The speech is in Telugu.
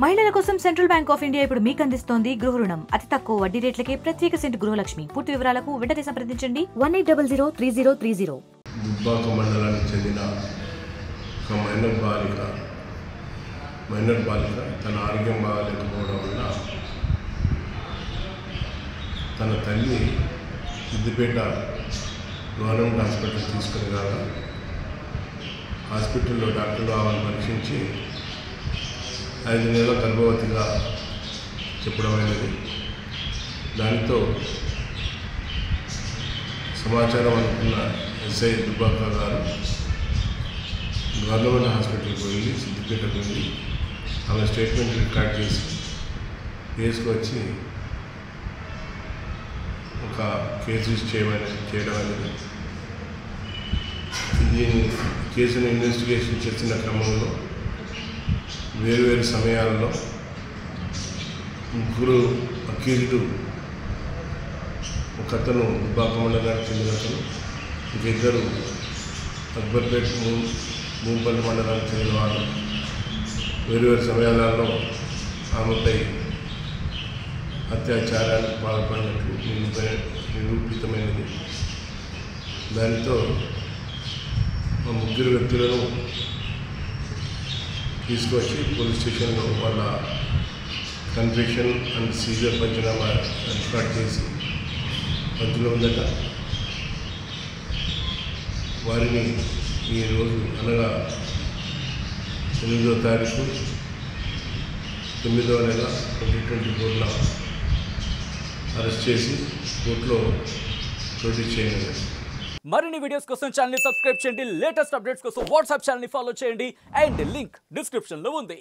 మహిళల కోసం సెంట్రల్ బ్యాంక్ ఆఫ్ ఇండియా ఇప్పుడు మీకు అందిస్తోంది గృహ రుణం. అతి తక్కువ వడ్డీ రేట్లకే ప్రత్యేక సెంటు గృహలక్ష్మి. పూర్తి వివరాలకు వెంటనే సంప్రదించండి 18003030. దుబ్బాక మండలానికి చెందిన ఒక మైనర్ బాలిక తన ఆరోగ్యం బాగాలేకపోవడం వల్ల తన తల్లి సిద్దిపేట గవర్నమెంట్ హాస్పిటల్ తీసుకుని రాగా హాస్పిటల్లో డాక్టర్లు ఆమెను పరీక్షించి 5 నెలల గర్భవతిగా చెప్పడమైనది. దానితో సమాచారం అనుకున్న ఎస్ఐ దుబ్బాక గారు గవర్నమెంట్ హాస్పిటల్కి వెళ్ళి సిద్దిపేటకు వెళ్ళి ఆమె స్టేట్మెంట్ రికార్డ్ చేసి తీసుకొచ్చి ఒక కేసు చేయడం అనేది. దీని కేసును ఇన్వెస్టిగేషన్ చేసిన క్రమంలో వేరు సమయాల్లో ముగ్గురు అక్యూజ్డ్, ఒకతను దుబ్బాక మండలానికి చెందిన అతను, ఇంకిద్దరు అక్బర్పేట మూంపల్లి మండలానికి చెందిన వాళ్ళు వేరు సమయాలలో ఆమెపై అత్యాచారానికి పాల్పడినట్లు నిరూపితమైనది. దానితో ఆ ముగ్గురు వ్యక్తులను తీసుకొచ్చి పోలీస్ స్టేషన్లో వాళ్ళ కన్విక్షన్ అండ్ సీజర్ పంచనామా ఏర్పాటు చేసి మధ్యలో ఉందట. వారిని ఈరోజు అనగా 8వ తారీఖు 9వ నెల 2024 అరెస్ట్ చేసి కోర్టులో ప్రొడ్యూస్ చేయనున్నారు. మరిన్ని వీడియోస్ కోసం ఛానల్ ని సబ్స్క్రైబ్ చేయండి. లేటెస్ట్ అప్డేట్స్ కోసం వాట్సాప్ ఛానల్ ని ఫాలో చేయండి. అండ్ లింక్ డిస్క్రిప్షన్ లో ఉంది.